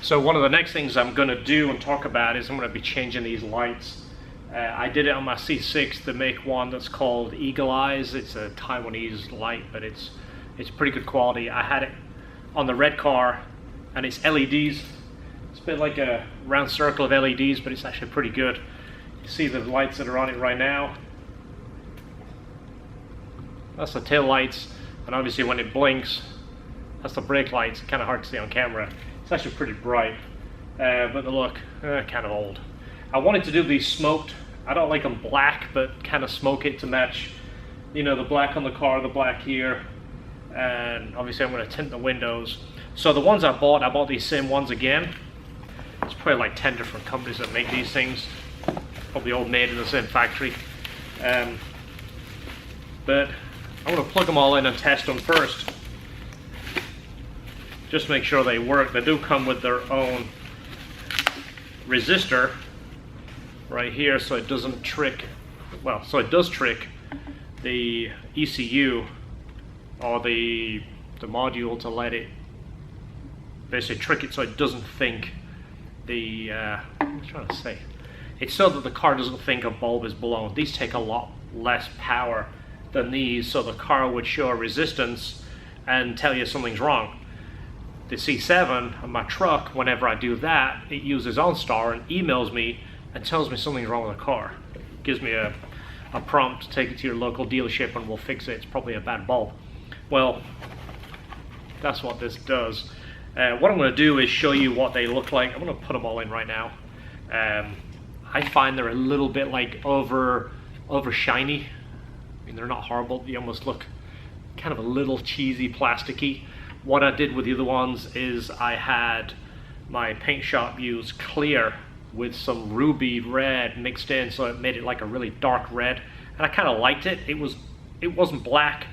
So one of the next things I'm going to do and talk about is I'm going to be changing these lights. I did it on my C6 to make one that's called Eagle Eyes. It's a Taiwanese light, but it's pretty good quality. I had it on the red car and it's LEDs. It's a bit like a round circle of LEDs, but it's actually pretty good. You see the lights that are on it right now. That's the tail lights, and obviously when it blinks, that's the brake lights. Kind of hard to see on camera. It's actually pretty bright, but they look kind of old. I wanted to do these smoked. I don't like them black, but kind of smoke it to match, you know, the black on the car, the black here, and obviously I'm going to tint the windows. So the ones I bought these same ones again. It's probably like 10 different companies that make these things, probably all made in the same factory. But I'm going to plug them all in and test them first. Just make sure they work. They do come with their own resistor right here, so it doesn't trick, well, so it does trick the ECU or the module to let it basically trick it so it doesn't think the, what am I trying to say? It's so that the car doesn't think a bulb is blown. These take a lot less power than these, so the car would show a resistance and tell you something's wrong. The C7 on my truck, whenever I do that, it uses OnStar and emails me and tells me something's wrong with the car. It gives me a prompt to take it to your local dealership and we'll fix it. It's probably a bad bulb. Well, that's what this does. What I'm going to do is show you what they look like. I'm going to put them all in right now. I find they're a little bit like over shiny. I mean, they're not horrible. They almost look kind of a little cheesy, plasticky. What I did with the other ones is I had my paint shop use clear with some ruby red mixed in, so it made it like a really dark red, and I kind of liked it. It wasn't black,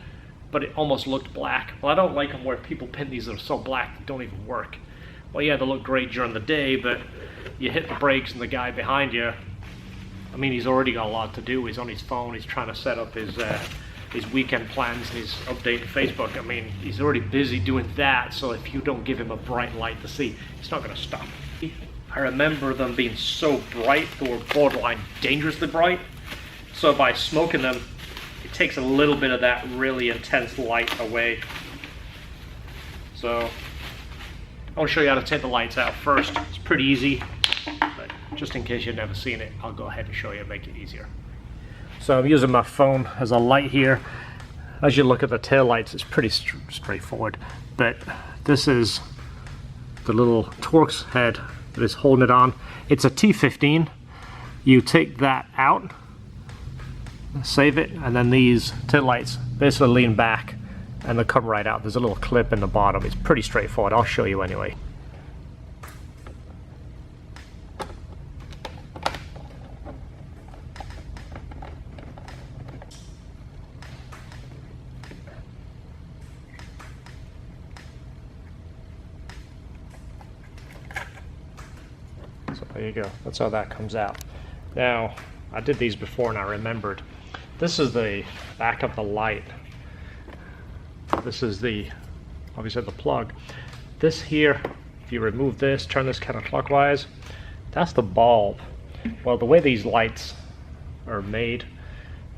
but it almost looked black. Well, I don't like them where people paint these that are so black they don't even work. Well, yeah, they look great during the day, but you hit the brakes and the guy behind you, I mean, he's already got a lot to do. He's on his phone, he's trying to set up his weekend plans, and he's updating Facebook. I mean, he's already busy doing that, so if you don't give him a bright light to see, he's not going to stop. I remember them being so bright, they were borderline dangerously bright, so by smoking them, it takes a little bit of that really intense light away. So I want to show you how to take the lights out first. It's pretty easy, but just in case you've never seen it, I'll go ahead and show you and make it easier. So I'm using my phone as a light here. As you look at the tail lights, it's pretty straightforward, but this is the little Torx head that is holding it on. It's a T15. You take that out, save it, and then these tail lights basically lean back and they come right out. There's a little clip in the bottom. It's pretty straightforward. I'll show you anyway. So there you go. That's how that comes out. Now, I did these before and I remembered. This is the back of the light. This is the, obviously, the plug. This here, if you remove this, turn this counterclockwise, that's the bulb. Well, the way these lights are made,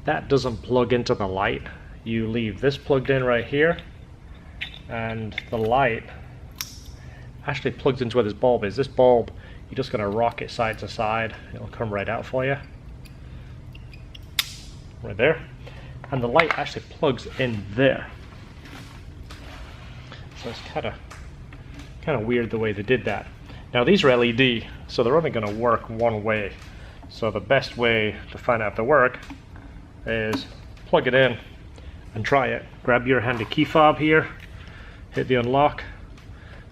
that doesn't plug into the light. You leave this plugged in right here, and the light actually plugs into where this bulb is. This bulb, you're just going to rock it side to side. It'll come right out for you. Right there. And the light actually plugs in there. So it's kind of weird the way they did that. Now these are LED, so they're only going to work one way. So the best way to find out if they work is plug it in and try it. Grab your handy key fob here, hit the unlock.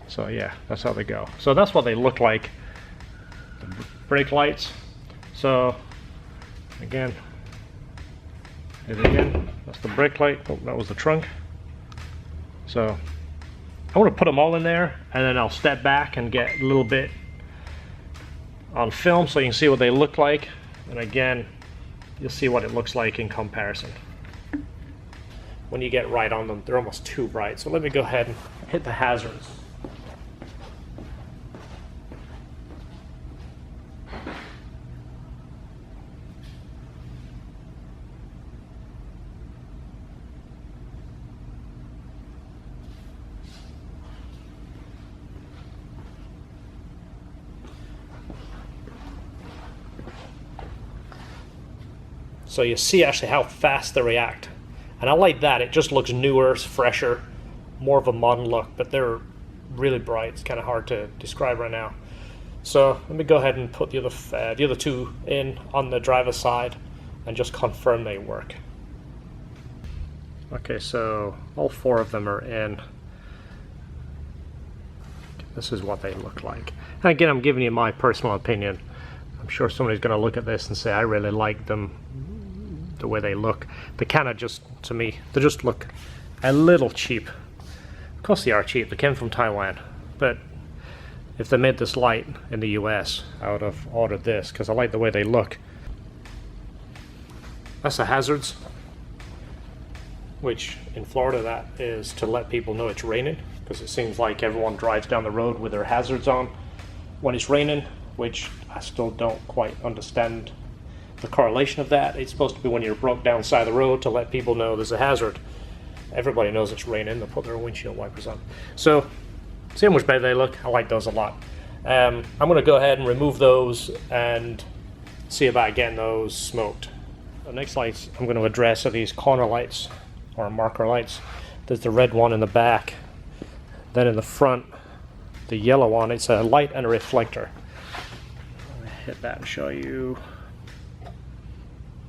So yeah, that's how they go. So that's what they look like. The brake lights. So again, hit it again. That's the brake light. Oh, that was the trunk. So I want to put them all in there, and then I'll step back and get a little bit on film so you can see what they look like. And again, you'll see what it looks like in comparison. When you get right on them, they're almost too bright. So let me go ahead and hit the hazards. So you see actually how fast they react. And I like that. It just looks newer, fresher, more of a modern look, but they're really bright. It's kind of hard to describe right now. So let me go ahead and put the other two in on the driver's side and just confirm they work. Okay, so all four of them are in. This is what they look like. And again, I'm giving you my personal opinion. I'm sure somebody's going to look at this and say, I really like them, the way they look. They kind of just, to me, they just look a little cheap. Of course they are cheap. They came from Taiwan. But if they made this light in the US, I would have ordered this because I like the way they look. That's the hazards, which in Florida that is to let people know it's raining, because it seems like everyone drives down the road with their hazards on when it's raining, which I still don't quite understand the correlation of that. It's supposed to be when you're broke down side of the road to let people know there's a hazard. Everybody knows it's raining, they'll put their windshield wipers on. So, see how much better they look? I like those a lot. I'm going to go ahead and remove those and see about getting those smoked. The next lights I'm going to address are these corner lights, or marker lights. There's the red one in the back. Then in the front, the yellow one, it's a light and a reflector. I'm going to hit that and show you.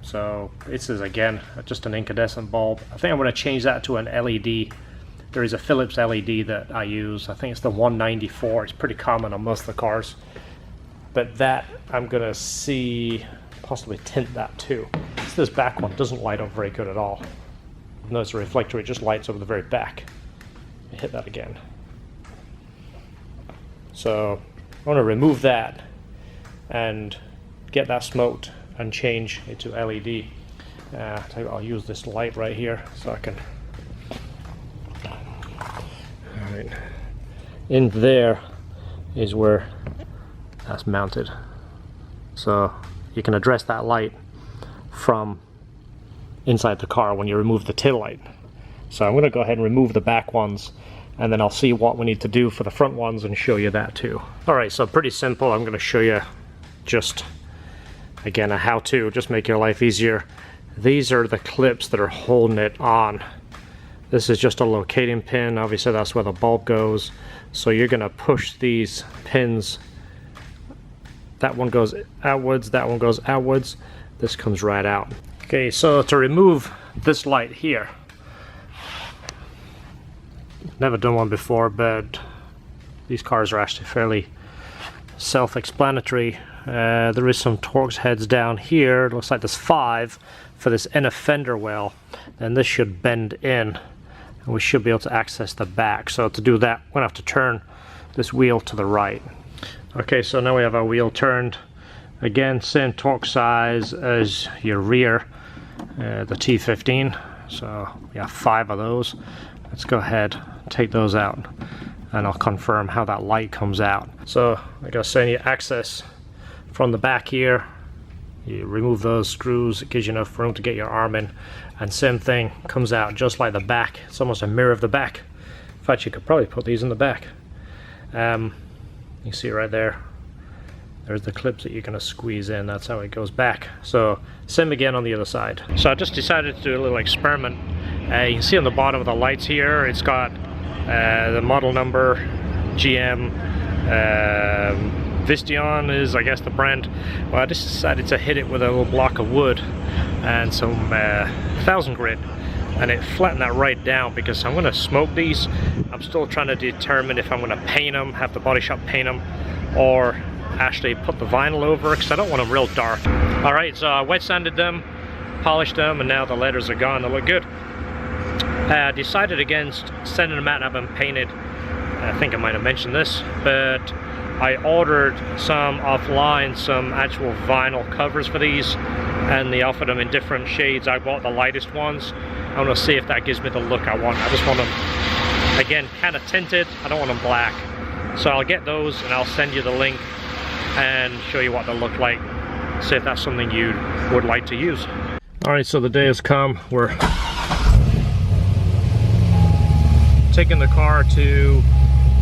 So this is again just an incandescent bulb. I think I'm going to change that to an LED. There is a Philips LED that I use. I think it's the 194. It's pretty common on most of the cars. But that I'm going to see possibly tint that too. So this back one doesn't light up very good at all. Notice the reflector, it just lights over the very back. Hit that again. So I want to remove that and get that smoked and change it to LED. I'll use this light right here so I can. All right. In there is where that's mounted. So you can address that light from inside the car when you remove the tail light. So I'm going to go ahead and remove the back ones, and then I'll see what we need to do for the front ones and show you that too. Alright, so pretty simple. I'm going to show you just, again, a how-to, just make your life easier. These are the clips that are holding it on. This is just a locating pin. Obviously that's where the bulb goes. So you're going to push these pins. That one goes outwards, that one goes outwards. This comes right out. Okay, so to remove this light here, never done one before, but these cars are actually fairly self-explanatory. There is some Torx heads down here. It looks like there's 5 for this inner fender well, and this should bend in, and we should be able to access the back. So to do that, we're gonna have to turn this wheel to the right. Okay, so now we have our wheel turned. Again, same torque size as your rear, the T15. So we have 5 of those. Let's go ahead, take those out, and I'll confirm how that light comes out. So like I was saying, you access from the back here, you remove those screws, it gives you enough room to get your arm in, and same thing comes out just like the back. It's almost a mirror of the back. In fact, you could probably put these in the back. You see right there, there's the clips that you're going to squeeze in. That's how it goes back. So same again on the other side. So I just decided to do a little experiment. You can see on the bottom of the lights here, it's got the model number, GM, Vistion is, I guess, the brand. Well, I just decided to hit it with a little block of wood and some 1000 grit, and it flattened that right down because I'm going to smoke these. I'm still trying to determine if I'm going to paint them, have the body shop paint them, or actually put the vinyl over, because I don't want them real dark. Alright, so I wet sanded them, polished them, and now the letters are gone. They look good. I decided against sending them out and have them painted. I think I might have mentioned this, but I ordered some offline, some actual vinyl covers for these, and they offered them in different shades. I bought the lightest ones. I want to see if that gives me the look I want. I just want them, again, kind of tinted. I don't want them black. So I'll get those and I'll send you the link and show you what they look like. See if that's something you would like to use. Alright, so the day has come. We're taking the car to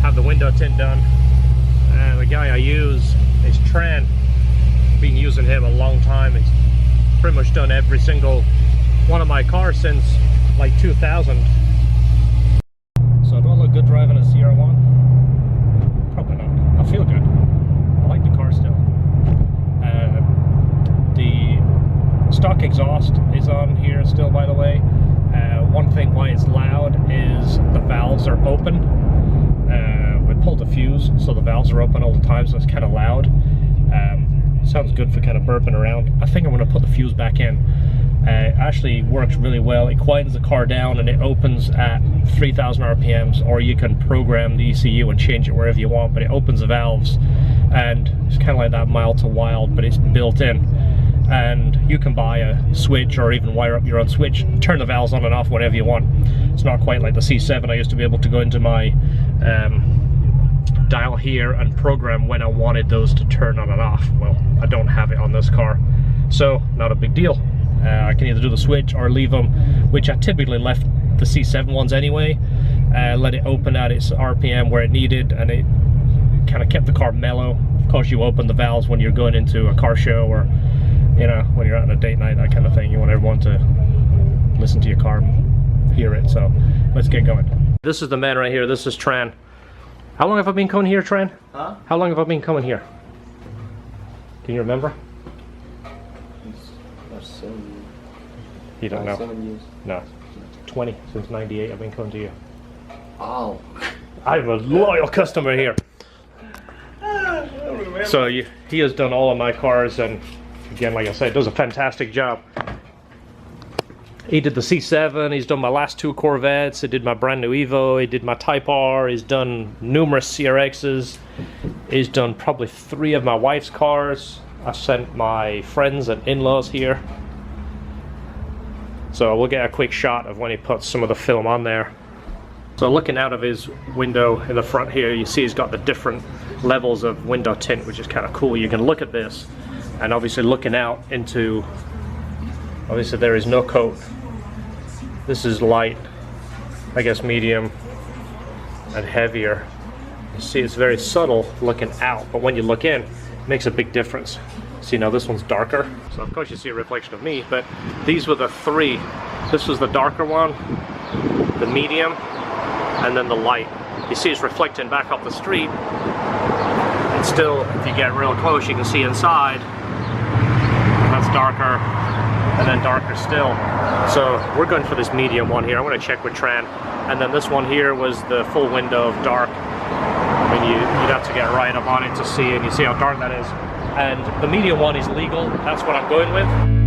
have the window tint done. And the guy I use is Tran. Been using him a long time. He's pretty much done every single one of my cars since like 2000. So do I look good driving a ZR1? Probably not. I feel good. I like the car still. The stock exhaust is on here still, by the way. One thing why it's loud is the valves are open. We pulled the fuse, so the valves are open all the time, so it's kind of loud. Sounds good for kind of burping around. I think I'm going to put the fuse back in. It actually works really well. It quietens the car down and it opens at 3,000 RPMs, or you can program the ECU and change it wherever you want, but it opens the valves, and it's kind of like that mild to wild, but it's built in. And you can buy a switch or even wire up your own switch, turn the valves on and off whenever you want. It's not quite like the C7. I used to be able to go into my dial here and program when I wanted those to turn on and off. Well, I don't have it on this car, so not a big deal. I can either do the switch or leave them, which I typically left the C7 ones anyway, let it open at its RPM where it needed, and it kind of kept the car mellow. Of course, you open the valves when you're going into a car show, or you know, when you're out on a date night, that kind of thing. You want everyone to listen to your car, hear it. So let's get going. This is the man right here. This is Tran. How long have I been coming here, Tran? Huh? How long have I been coming here? Can you remember? You don't know? 7 years. No, 20, since 98 I've been coming to you. Oh. I'm a loyal customer here. So he has done all of my cars, and again, like I said, does a fantastic job. He did the C7, he's done my last 2 Corvettes, he did my brand new Evo, he did my Type R, he's done numerous CRXs, he's done probably 3 of my wife's cars. I sent my friends and in-laws here. So we'll get a quick shot of when he puts some of the film on there. So looking out of his window in the front here, you see he's got the different levels of window tint, which is kind of cool. You can look at this, and obviously looking out into, obviously there is no coat. This is light, I guess medium, and heavier. You see it's very subtle looking out, but when you look in, it makes a big difference. See, now this one's darker, so of course you see a reflection of me, but these were the 3. This was the darker one, the medium, and then the light. You see it's reflecting back up the street, and still, if you get real close, you can see inside. That's darker, and then darker still. So we're going for this medium one here. I'm going to check with Tran. And then this one here was the full window of dark. I mean, you'd have to get right up on it to see, and you see how dark that is. And the medium one is legal. That's what I'm going with.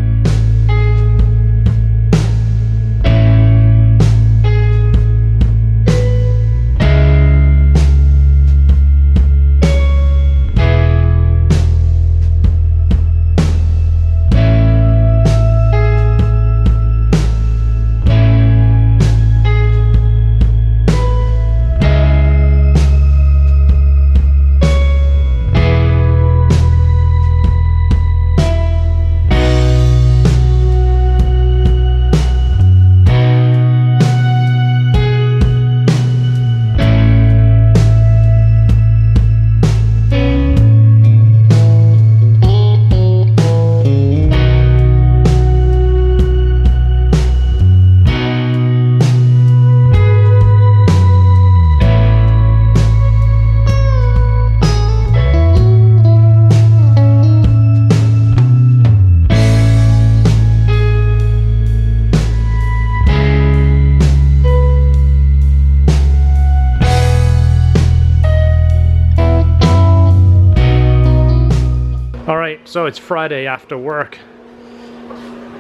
So it's Friday after work.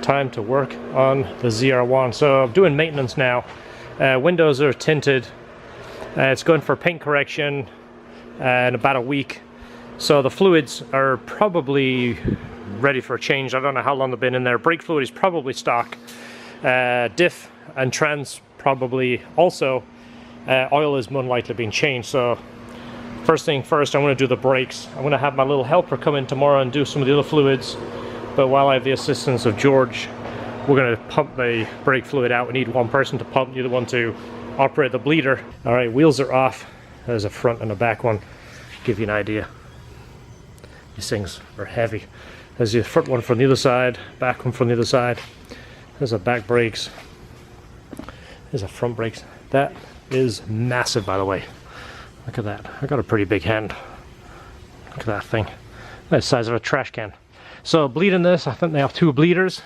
Time to work on the ZR1. So I'm doing maintenance now. Windows are tinted. It's going for paint correction in about a week. So the fluids are probably ready for a change. I don't know how long they've been in there. Brake fluid is probably stock. Diff and trans probably also. Oil is more likely being changed. So first thing first, I'm going to do the brakes. I'm going to have my little helper come in tomorrow and do some of the other fluids. But while I have the assistance of George, we're going to pump the brake fluid out. We need one person to pump, the other one to operate the bleeder. All right, wheels are off. There's a front and a back one. Give you an idea. These things are heavy. There's your front one from the other side, back one from the other side. There's a back brakes. There's a front brakes. That is massive, by the way. Look at that. I got a pretty big hand. Look at that thing. That's the size of a trash can. So bleeding this, I think they have 2 bleeders.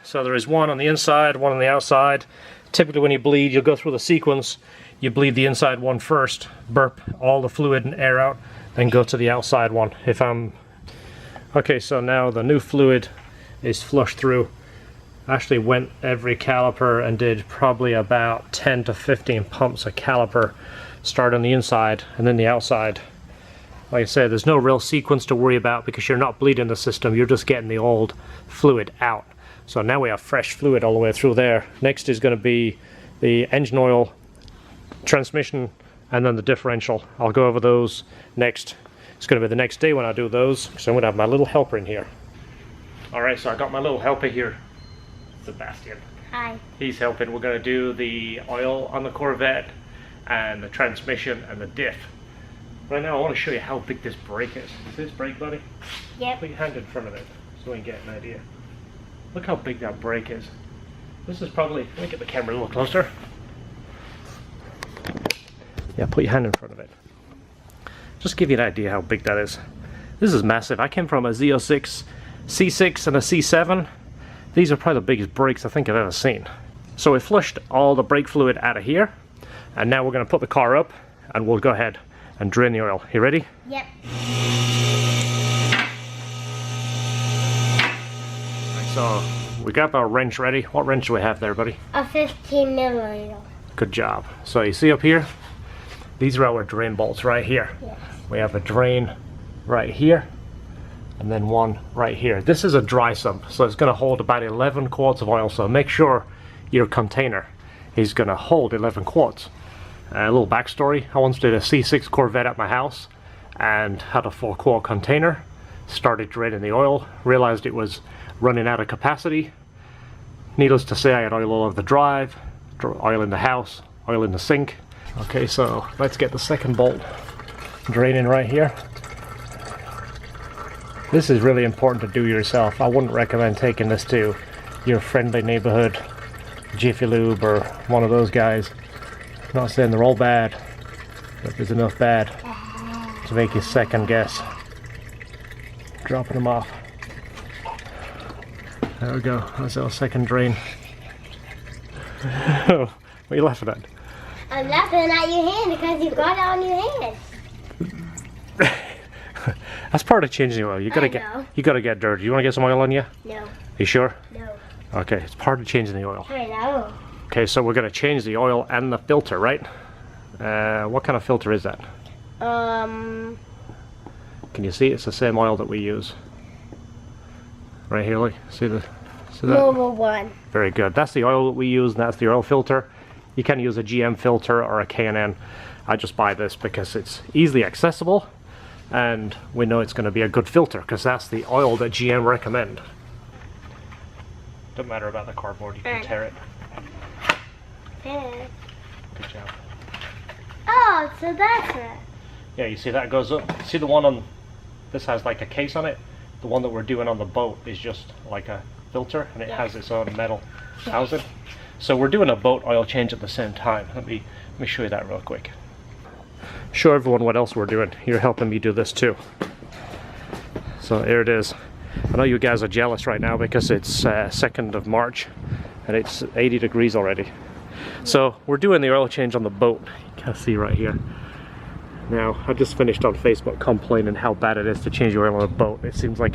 So there is one on the inside, one on the outside. Typically when you bleed, you'll go through the sequence. You bleed the inside one first, burp all the fluid and air out, then go to the outside one. Okay, so now the new fluid is flushed through. I actually went every caliper and did probably about 10 to 15 pumps of caliper. Start on the inside and then the outside. Like I said, there's no real sequence to worry about because you're not bleeding the system, you're just getting the old fluid out. So now we have fresh fluid all the way through there. Next is going to be the engine oil, transmission, and then the differential. I'll go over those next. It's going to be the next day when I do those, so I'm going to have my little helper in here. Alright, so I got my little helper here. Sebastian. Hi. He's helping. We're going to do the oil on the Corvette and the transmission and the diff. Right now I want to show you how big this brake is. See this brake, buddy? Yep. Put your hand in front of it so we can get an idea. Look how big that brake is. This is probably, let me get the camera a little closer. Yeah, put your hand in front of it. Just give you an idea how big that is. This is massive. I came from a Z06, C6 and a C7. These are probably the biggest brakes I think I've ever seen. So we flushed all the brake fluid out of here, and now we're going to put the car up and we'll go ahead and drain the oil. You ready? Yep. So we got our wrench ready. What wrench do we have there, buddy? A 15 millimeter. Good job. So you see up here, these are our drain bolts right here. Yes. We have a drain right here and then one right here. This is a dry sump, so it's going to hold about 11 quarts of oil, so make sure your container is going to hold 11 quarts. A little backstory, I once did a C6 Corvette at my house and had a 4-quart container, started draining the oil, realized it was running out of capacity. Needless to say, I had oil all over the drive, oil in the house, oil in the sink. Okay, so let's get the second bolt draining right here. This is really important to do yourself. I wouldn't recommend taking this to your friendly neighborhood Jiffy Lube or one of those guys. I'm not saying they're all bad, but there's enough bad to make you second guess. Dropping them off. There we go, that's our second drain. What are you laughing at? I'm laughing at your hand because you got it on your hand. That's part of changing the oil. You gotta get dirty. You wanna get some oil on you? No. Are you sure? No. Okay, it's part of changing the oil. I know. Okay, so we're gonna change the oil and the filter, right? What kind of filter is that? Can you see? It's the same oil that we use. Right here, look. See that? Mobile one. Very good. That's the oil that we use, and that's the oil filter. You can use a GM filter or a K&N. I just buy this because it's easily accessible, and we know it's going to be a good filter because that's the oil that GM recommend. Don't matter about the cardboard, you can tear it. Okay. Good job. Oh, so that's it. Yeah, you see that goes up. See the one on, this has like a case on it? The one that we're doing on the boat is just like a filter, and it has its own metal housing. So we're doing a boat oil change at the same time. Let me show you that real quick. Show everyone what else we're doing. You're helping me do this too. So here it is. I know you guys are jealous right now because it's 2nd of March and it's 80 degrees already. So we're doing the oil change on the boat. You can see right here. Now, I just finished on Facebook complaining how bad it is to change your oil on a boat. It seems like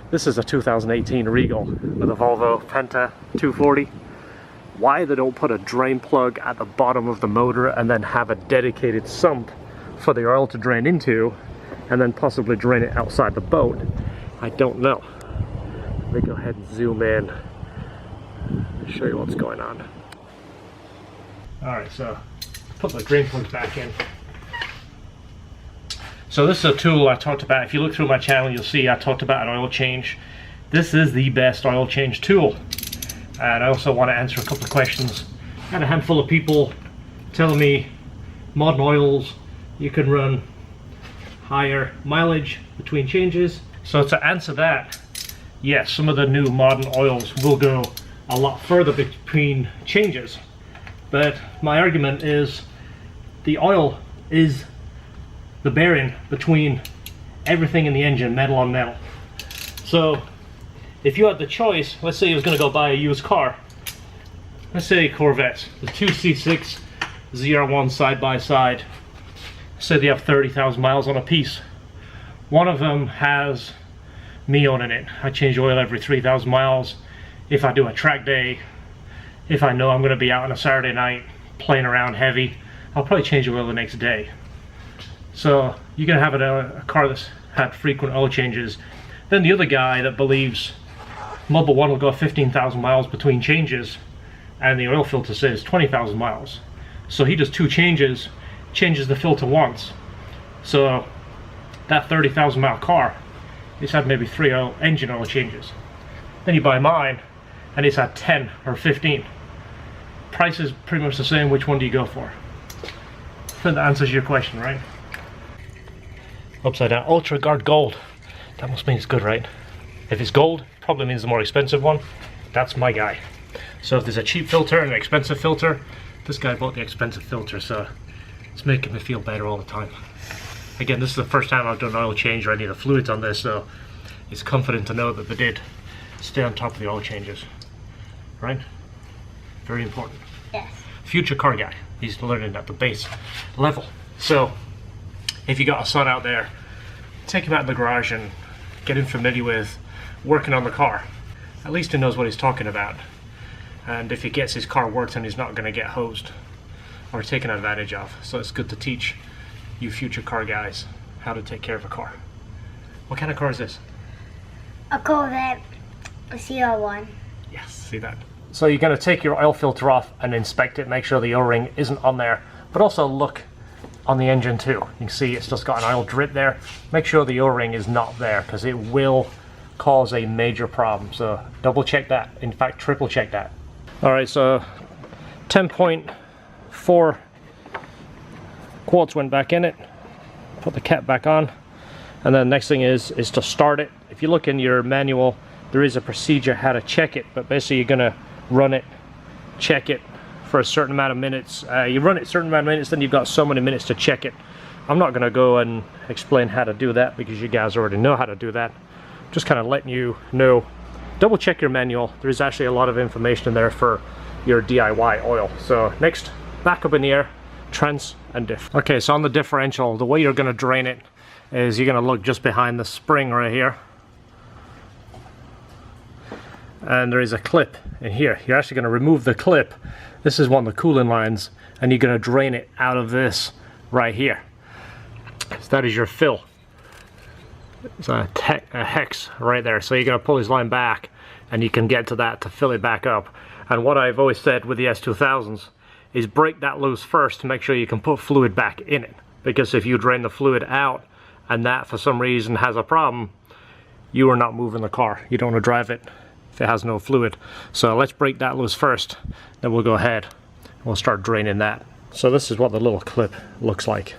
this is a 2018 Regal with a Volvo Penta 240. Why they don't put a drain plug at the bottom of the motor and then have a dedicated sump for the oil to drain into and then possibly drain it outside the boat, I don't know. Let me go ahead and zoom in and show you what's going on. Alright, so put the drain plugs back in. So this is a tool I talked about. If you look through my channel, you'll see I talked about an oil change. This is the best oil change tool. And I also want to answer a couple of questions. I had a handful of people telling me modern oils, you can run higher mileage between changes. So to answer that, yes, some of the new modern oils will go a lot further between changes, but my argument is the oil is the bearing between everything in the engine, metal on metal. So if you had the choice, let's say you was going to go buy a used car, let's say Corvette, the two C6 ZR1 side by side, say they have 30,000 miles on a piece. One of them has me owning it. I change oil every 3,000 miles. If I do a track day, if I know I'm going to be out on a Saturday night playing around heavy, I'll probably change oil the next day. So you're going to have a car that's had frequent oil changes. Then the other guy that believes Model 1 will go 15,000 miles between changes and the oil filter says 20,000 miles. So he does two changes, changes the filter once. So that 30,000 mile car, it's had maybe 3 engine oil changes. Then you buy mine and it's at 10 or 15. Price is pretty much the same. Which one do you go for? So that answers your question, right? Upside down, Ultra Guard Gold. That must mean it's good, right? If it's gold, probably means the more expensive one. That's my guy. So if there's a cheap filter and an expensive filter, this guy bought the expensive filter, so it's making me feel better all the time. Again, this is the first time I've done an oil change or any of the fluids on this, so it's comforting to know that they did stay on top of the oil changes. Right? Very important. Yes. Future car guy, he's learning at the base level. So if you got a son out there, take him out in the garage and get him familiar with working on the car. At least he knows what he's talking about. And if he gets his car worked, he's not going to get hosed or taken advantage of. So it's good to teach you future car guys how to take care of a car. What kind of car is this? A Corvette ZR1. Yes, see that. So you're going to take your oil filter off and inspect it, make sure the O-ring isn't on there, but also look on the engine too. You can see it's just got an oil drip there. Make sure the O-ring is not there because it will cause a major problem. So double check that. In fact, triple check that. Alright, so 10.4 quarts went back in it. Put the cap back on. And then the next thing is to start it. If you look in your manual, there is a procedure how to check it, but basically you're going to run it, check it for a certain amount of minutes. You run it a certain amount of minutes, then you've got so many minutes to check it. I'm not going to go and explain how to do that because you guys already know how to do that. Just kind of letting you know. Double check your manual. There's actually a lot of information in there for your DIY oil. So next, back up in the air, trans and diff. Okay, so on the differential, the way you're going to drain it is you're going to look just behind the spring right here. And there is a clip in here. You're actually going to remove the clip. This is one of the cooling lines, and you're going to drain it out of this right here. So that is your fill. It's a hex right there. So you're going to pull this line back, and you can get to that to fill it back up. And what I've always said with the S2000s is break that loose first to make sure you can put fluid back in it. Because if you drain the fluid out, and that for some reason has a problem, you are not moving the car. You don't want to drive it if it has no fluid. So let's break that loose first, then we'll go ahead and we'll start draining that. So this is what the little clip looks like.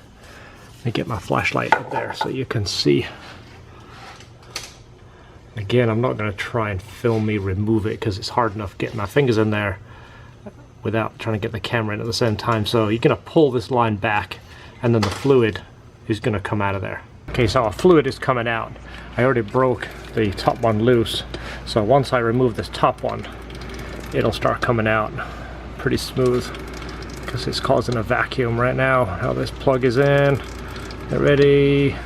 Let me get my flashlight up there so you can see. Again, I'm not going to try and film me remove it because it's hard enough getting my fingers in there without trying to get the camera in at the same time. So you're going to pull this line back and then the fluid is going to come out of there. Okay, so our fluid is coming out. I already broke the top one loose, so once I remove this top one, it'll start coming out pretty smooth because it's causing a vacuum right now. Now this plug is in, get ready,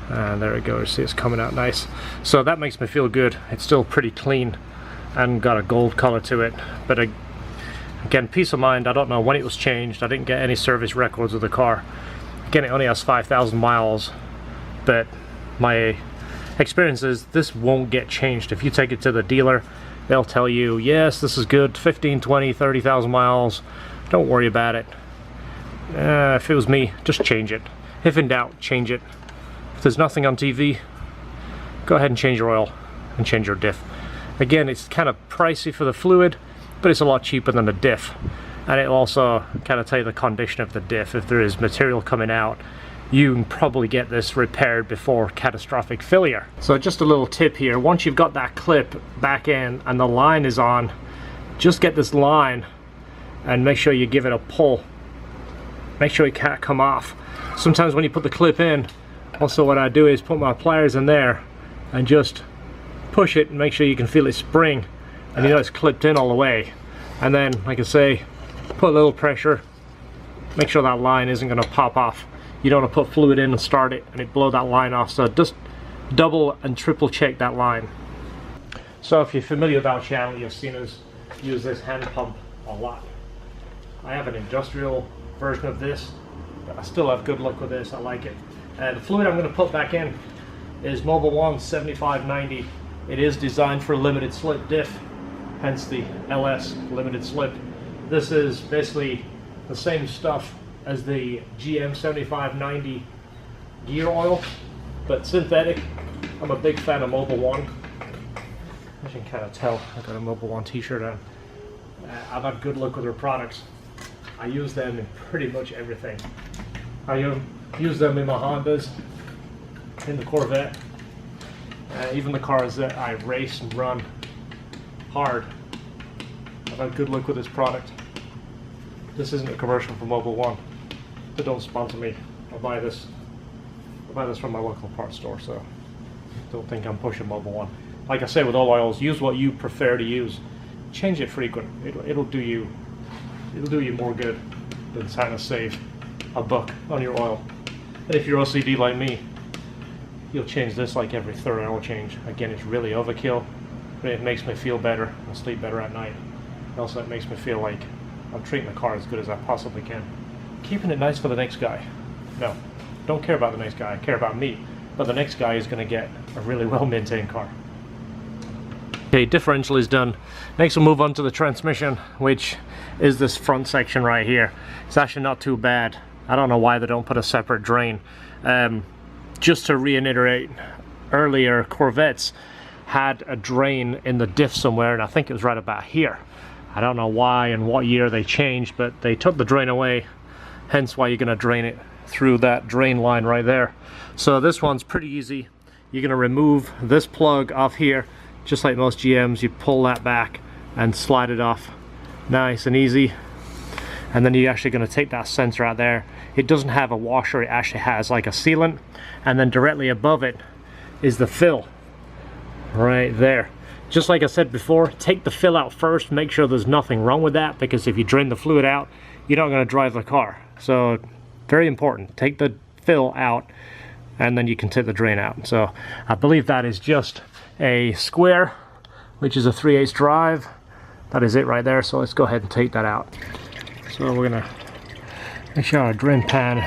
and there it goes. See, it's coming out nice. So that makes me feel good. It's still pretty clean and got a gold color to it, but again, peace of mind. I don't know when it was changed. I didn't get any service records of the car. Again, it only has 5,000 miles, but my experience is this won't get changed. If you take it to the dealer, they'll tell you, yes, this is good, 15, 20, 30,000 miles, don't worry about it. If it was me, just change it. If in doubt, change it. If there's nothing on TV, go ahead and change your oil and change your diff. Again, it's kind of pricey for the fluid, but it's a lot cheaper than the diff. And it'll also kind of tell you the condition of the diff. If there is material coming out, you can probably get this repaired before catastrophic failure. So just a little tip here, once you've got that clip back in and the line is on, just get this line and make sure you give it a pull. Make sure it can't come off. Sometimes when you put the clip in, also what I do is put my pliers in there and just push it and make sure you can feel it spring, and you know it's clipped in all the way. And then, like I say, put a little pressure, make sure that line isn't going to pop off. You don't want to put fluid in and start it and it blow that line off, so just double and triple check that line. So if you're familiar with our channel, you've seen us use this hand pump a lot. I have an industrial version of this, but I still have good luck with this. I like it. The fluid I'm going to put back in is Mobil 1 7590. It is designed for limited slip diff, hence the LS limited slip. This is basically the same stuff as the GM 7590 gear oil, but synthetic. I'm a big fan of Mobil 1. As you can kind of tell, I've got a Mobil 1 t-shirt on. I've had good luck with their products. I use them in pretty much everything. I use them in my Hondas, in the Corvette, even the cars that I race and run hard. I've had good luck with this product. This isn't a commercial for Mobil 1. They don't sponsor me. I buy this from my local parts store, so don't think I'm pushing Mobil 1. Like I say with all oils, use what you prefer to use. Change it frequent. It'll do you more good than trying to save a buck on your oil. And if you're OCD like me, you'll change this like every third oil change. Again, it's really overkill, but it makes me feel better and sleep better at night. Also, it makes me feel like I'm treating the car as good as I possibly can. Keeping it nice for the next guy. No, don't care about the next guy, I care about me. But the next guy is going to get a really well-maintained car. Okay, differential is done. Next we'll move on to the transmission, which is this front section right here. It's actually not too bad. I don't know why they don't put a separate drain. Just to reiterate, earlier Corvettes had a drain in the diff somewhere, and I think it was right about here. I don't know why and what year they changed, but they took the drain away, hence why you're going to drain it through that drain line right there. So this one's pretty easy. You're going to remove this plug off here, just like most GMs. You pull that back and slide it off, nice and easy. And then you're actually going to take that sensor out there. It doesn't have a washer, it actually has like a sealant, and then directly above it is the fill right there. Just like I said before, take the fill out first, make sure there's nothing wrong with that, because if you drain the fluid out, you're not going to drive the car. So very important, take the fill out and then you can take the drain out. So I believe that is just a square, which is a 3/8 drive. That is it right there, so let's go ahead and take that out. So we're gonna make sure our drain pan,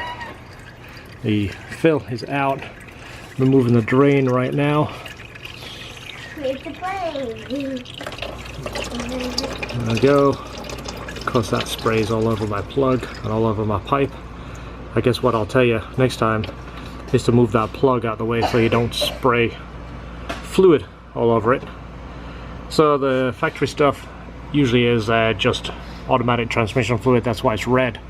the fill is out. Removing the drain right now. Here's the plane. There we go. Of course that sprays all over my plug and all over my pipe. I guess what I'll tell you next time is to move that plug out the way so you don't spray fluid all over it. So the factory stuff usually is just automatic transmission fluid, that's why it's red.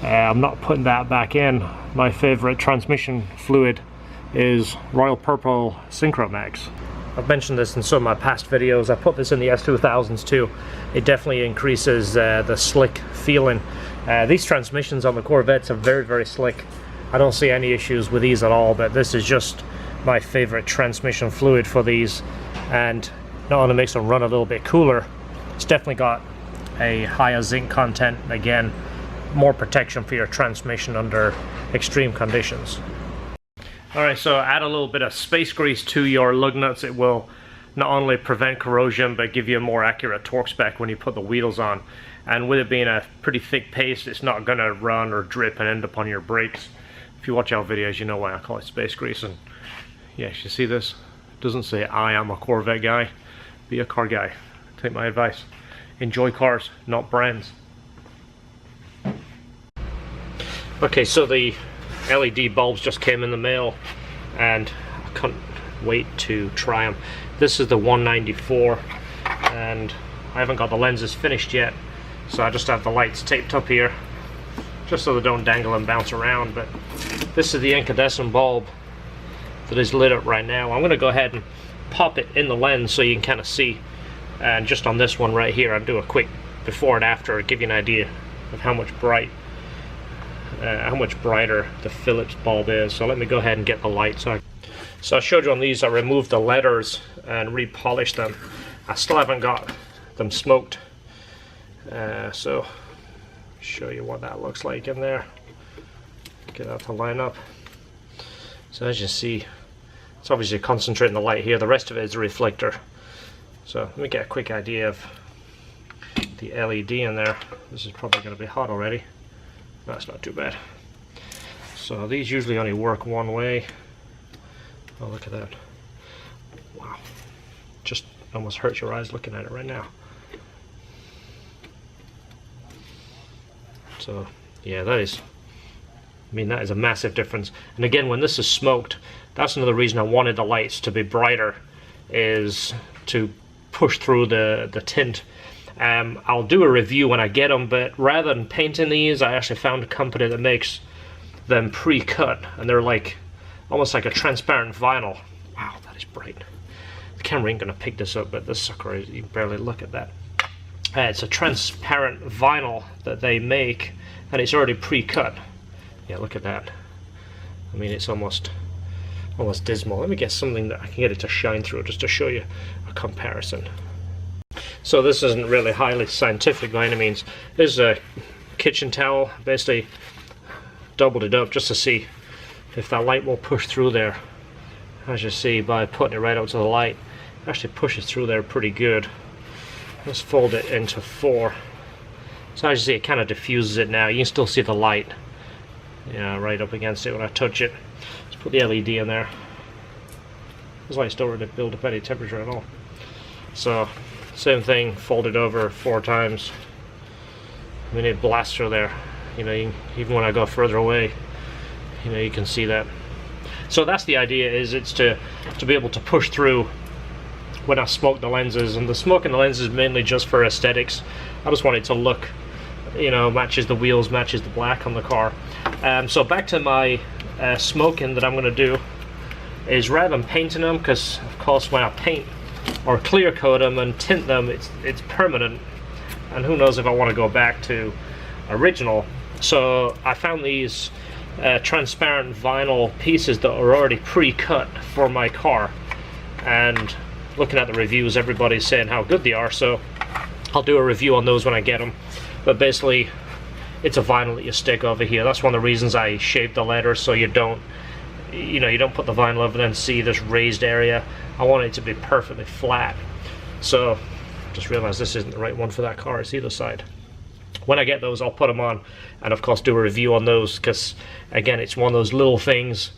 I'm not putting that back in. My favorite transmission fluid is Royal Purple Synchro Max. I've mentioned this in some of my past videos. I put this in the S2000s too. It definitely increases the slick feeling. These transmissions on the Corvettes are very, very slick. I don't see any issues with these at all, but this is just my favorite transmission fluid for these, and not only makes them run a little bit cooler, it's definitely got a higher zinc content. Again, more protection for your transmission under extreme conditions. Alright, so add a little bit of space grease to your lug nuts. It will not only prevent corrosion but give you a more accurate torque spec when you put the wheels on. And with it being a pretty thick paste, it's not going to run or drip and end up on your brakes. If you watch our videos, you know why I call it space grease. And yes, you see this? It doesn't say I am a Corvette guy. Be a car guy. Take my advice. Enjoy cars, not brands. Okay, so the LED bulbs just came in the mail and I couldn't wait to try them. This is the 194 and I haven't got the lenses finished yet, so I just have the lights taped up here just so they don't dangle and bounce around. But this is the incandescent bulb that is lit up right now. I'm going to go ahead and pop it in the lens so you can kind of see. And just on this one right here, I'll do a quick before and after, give you an idea of how much brighter the Philips bulb is. So let me go ahead and get the light. So I showed you on these, I removed the letters and repolished them. I still haven't got them smoked. So show you what that looks like in there. Get that to line up. So as you see, it's obviously concentrating the light here. The rest of it is a reflector. So let me get a quick idea of the LED in there. This is probably going to be hot already. That's not too bad. So these usually only work one way. Oh, look at that. Wow. Just almost hurts your eyes looking at it right now. So yeah, that is a massive difference. And again, when this is smoked, that's another reason I wanted the lights to be brighter, is to push through the tint. I'll do a review when I get them, but rather than painting these, I actually found a company that makes them pre-cut, and they're like almost like a transparent vinyl. Wow, that is bright. The camera ain't gonna pick this up, but this sucker is, you can barely look at that. It's a transparent vinyl that they make, and it's already pre-cut. Yeah, look at that. I mean, it's almost dismal. Let me get something that I can get it to shine through, just to show you a comparison. So this isn't really highly scientific by any means. This is a kitchen towel, basically doubled it up just to see if that light will push through there. As you see, by putting it right out to the light, it actually pushes through there pretty good. Let's fold it into 4. So as you see, it kind of diffuses it now. You can still see the light, yeah, right up against it when I touch it. Let's put the LED in there. This light's don't really build up any temperature at all. So same thing, fold it over 4 times. I mean, it blasts through there. You know, even when I go further away, you know, you can see that. So that's the idea, is it's to be able to push through when I smoke the lenses. And the smoke in the lenses is mainly just for aesthetics. I just want it to look, you know, matches the wheels, matches the black on the car. So back to my smoking that I'm going to do is, rather than painting them, because of course when I paint or clear coat them and tint them, it's permanent, and who knows if I want to go back to original. So I found these transparent vinyl pieces that are already pre-cut for my car, and looking at the reviews, everybody's saying how good they are, so I'll do a review on those when I get them. But basically, it's a vinyl that you stick over here. That's one of the reasons I shaved the letters, so you don't put the vinyl over and see this raised area. I want it to be perfectly flat. So just realized this isn't the right one for that car. It's either side. When I get those, I'll put them on, and of course do a review on those, because again, it's one of those little things.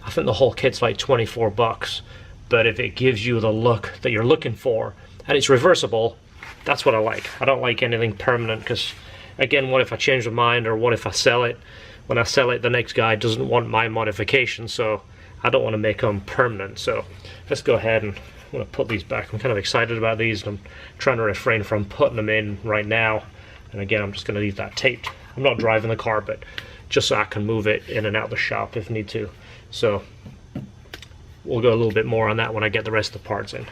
I think the whole kit's like 24 bucks, but if it gives you the look that you're looking for, and it's reversible, that's what I like. I don't like anything permanent, because again, what if I change my mind, or what if I sell it? When I sell it, the next guy doesn't want my modification, so I don't want to make them permanent. So let's go ahead and I'm going to put these back. I'm kind of excited about these, and I'm trying to refrain from putting them in right now. And again, I'm just going to leave that taped. I'm not driving the car, but just so I can move it in and out of the shop if need to. So we'll go a little bit more on that when I get the rest of the parts in.